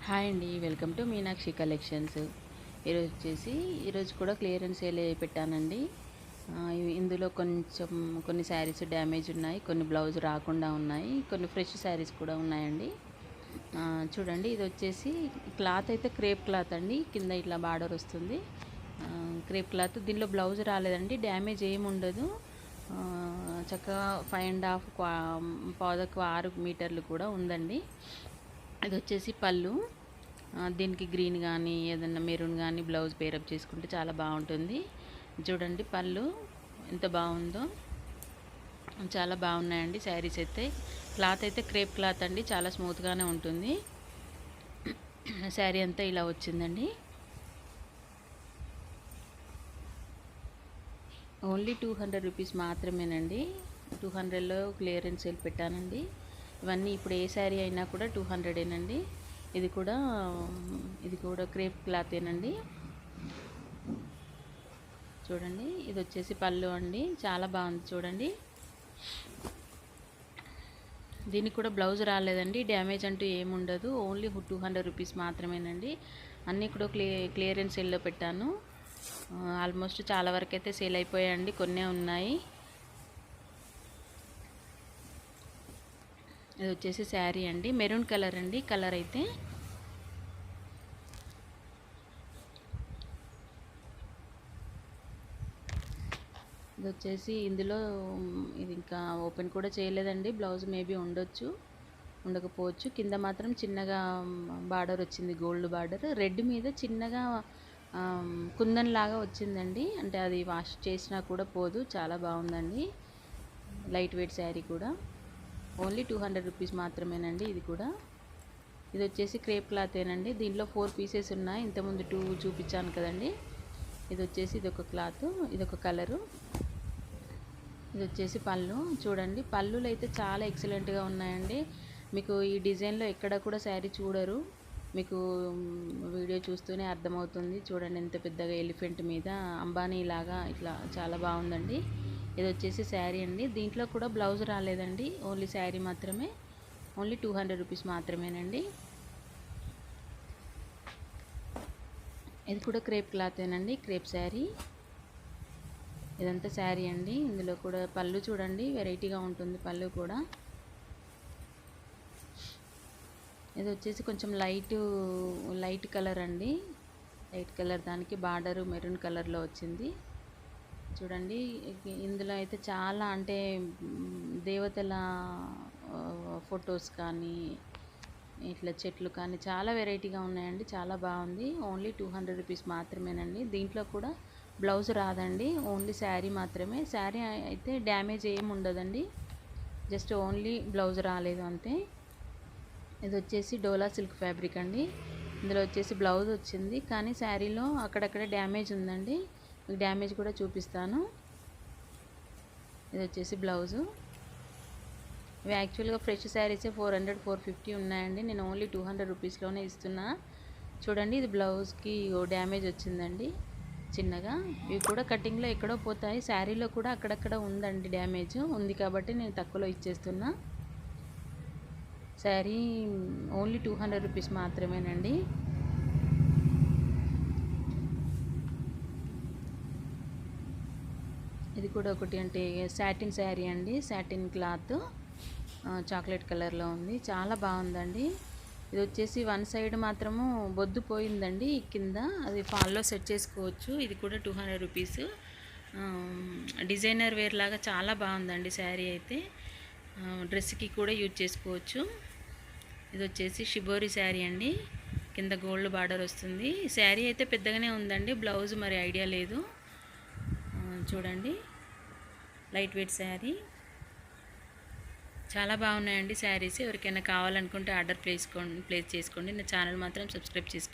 Hi అండి, welcome to Meenakshi collections. ఈరోజు కూడా క్లియరెన్స్ సేల్ పెట్టానండి. ఇందులో కొన్ని శారీస్ డ్యామేజ్ ఉన్నాయి, కొన్ని బ్లౌజ్ రాకుండా ఉన్నాయి, కొన్ని ఫ్రెష్ శారీస్ కూడా ఉన్నాయండి. చూడండి, ఇది వచ్చేసి క్లాత్ అయితే క్రేప్ క్లాత్ అండి. కింద ఇట్లా బార్డర్ వస్తుంది, క్రేప్ క్లాత్. దీనిలో బ్లౌజ్ రాలేదండి, డ్యామేజ్ ఏమి ఉండదు. చక్కగా 5.5 పాదకు 6 మీటర్లు కూడా ఉందండి. ఇది వచ్చేసి పళ్ళు. దీనికి గ్రీన్ కానీ ఏదన్నా మెరూన్ కానీ బ్లౌజ్ పేరప్ చేసుకుంటే చాలా బాగుంటుంది. చూడండి పళ్ళు ఎంత బాగుందో, చాలా బాగున్నాయండి శారీస్ అయితే. క్లాత్ అయితే క్రేప్ క్లాత్ అండి, చాలా స్మూత్గానే ఉంటుంది. శారీ అంతా ఇలా వచ్చిందండి. ఓన్లీ 200 రూపీస్ మాత్రమేనండి. 200లో క్లియరెన్స్ సేల్ పెట్టానండి. ఇవన్నీ ఇప్పుడు ఏ శారీ అయినా కూడా 200ఏనండి. ఇది కూడా క్రేప్ క్లాతేనండి. చూడండి, ఇది వచ్చేసి పళ్ళు అండి, చాలా బాగుంది చూడండి. దీనికి కూడా బ్లౌజ్ రాలేదండి, డ్యామేజ్ అంటూ ఏముండదు. ఓన్లీ 200 రూపీస్ మాత్రమేనండి. అన్నీ కూడా క్లియరెన్స్ సేల్లో పెట్టాను. ఆల్మోస్ట్ చాలా వరకు అయితే సేల్ అయిపోయాయండి, కొన్నే ఉన్నాయి. ఇది వచ్చేసి శారీ అండి, మెరూన్ కలర్ అండి. కలర్ అయితే ఇది వచ్చేసి ఇందులో ఇది ఇంకా ఓపెన్ కూడా చేయలేదండి. బ్లౌజ్ మేబీ ఉండొచ్చు, ఉండకపోవచ్చు. కింద మాత్రం చిన్నగా బార్డర్ వచ్చింది, గోల్డ్ బార్డర్. రెడ్ మీద చిన్నగా కుందన్ లాగా వచ్చిందండి. అంటే అది వాష్ చేసినా కూడా పోదు, చాలా బాగుందండి. లైట్ వెయిట్ శారీ కూడా. ఓన్లీ 200 రూపీస్ మాత్రమేనండి. ఇది వచ్చేసి క్రేప్ క్లాతేనండి. దీంట్లో 4 పీసెస్ ఉన్నాయి, ఇంతకుముందు 2 చూపించాను కదండి. ఇది వచ్చేసి ఇదొక క్లాత్, ఇదొక కలరు. ఇది వచ్చేసి పళ్ళు. చూడండి, పళ్ళులు అయితే చాలా ఎక్సలెంట్గా ఉన్నాయండి. మీకు ఈ డిజైన్లో ఎక్కడ కూడా శారీ చూడరు, మీకు వీడియో చూస్తూనే అర్థమవుతుంది. చూడండి ఎంత పెద్దగా ఎలిఫెంట్ మీద అంబానీ లాగా ఇట్లా చాలా బాగుందండి. ఇది వచ్చేసి శారీ అండి. దీంట్లో కూడా బ్లౌజ్ రాలేదండి, ఓన్లీ శారీ మాత్రమే. ఓన్లీ 200 రూపీస్ మాత్రమేనండి. ఇది కూడా క్రేప్ క్లాతేనండి, క్రేప్ శారీ. ఇదంతా శారీ అండి. ఇందులో కూడా పళ్ళు చూడండి, వెరైటీగా ఉంటుంది పళ్ళు కూడా. ఇది వచ్చేసి కొంచెం లైట్ కలర్ అండి. లైట్ కలర్, దానికి బార్డరు మెరూన్ కలర్లో వచ్చింది. చూడండి, ఇందులో అయితే చాలా అంటే దేవతల ఫొటోస్ కానీ ఇట్లా చెట్లు కానీ చాలా వెరైటీగా ఉన్నాయండి, చాలా బాగుంది. ఓన్లీ 200 రూపీస్ మాత్రమేనండి. దీంట్లో కూడా బ్లౌజ్ రాదండి, ఓన్లీ శారీ మాత్రమే. శారీ అయితే డ్యామేజ్ ఏమి ఉండదండి, జస్ట్ ఓన్లీ బ్లౌజ్ రాలేదు అంతే. ఇది వచ్చేసి డోలా సిల్క్ ఫ్యాబ్రిక్ అండి. ఇందులో వచ్చేసి బ్లౌజ్ వచ్చింది, కానీ శారీలో అక్కడక్కడ డ్యామేజ్ ఉందండి. మీకు డ్యామేజ్ కూడా చూపిస్తాను. ఇది వచ్చేసి బ్లౌజు. ఇవి యాక్చువల్గా ఫ్రెష్ శారీసే 400 450 ఉన్నాయండి. నేను ఓన్లీ 200 రూపీస్లోనే ఇస్తున్నా. చూడండి, ఇది బ్లౌజ్కి డ్యామేజ్ వచ్చిందండి చిన్నగా. ఇవి కూడా కటింగ్లో ఎక్కడో పోతాయి, శారీలో కూడా అక్కడక్కడ ఉందండి డ్యామేజ్ ఉంది, కాబట్టి నేను తక్కువలో ఇచ్చేస్తున్నా. శారీ ఓన్లీ 200 రూపీస్ మాత్రమేనండి. ఇది కూడా ఒకటి అంటే సాటిన్ శారీ అండి, సాటిన్ క్లాత్, చాక్లెట్ కలర్లో ఉంది, చాలా బాగుందండి. ఇది వచ్చేసి వన్ సైడ్ మాత్రము బొద్దు పోయిందండి కింద, అది ఫాల్లో సెట్ చేసుకోవచ్చు. ఇది కూడా 200 రూపీస్. డిజైనర్ వేర్ లాగా చాలా బాగుందండి శారీ అయితే. డ్రెస్కి కూడా యూజ్ చేసుకోవచ్చు. ఇది వచ్చేసి షిబోరి శారీ అండి, కింద గోల్డ్ బార్డర్ వస్తుంది. శారీ అయితే పెద్దగానే ఉందండి, బ్లౌజ్ మరి ఐడియా లేదు. చూడండి, లైట్ వెయిట్ శారీ, చాలా బాగున్నాయండి శారీస్. ఎవరికైనా కావాలనుకుంటే ఆర్డర్ ప్లేస్ చేసుకోండి. నా ఛానల్ మాత్రం సబ్స్క్రైబ్ చేసుకోండి.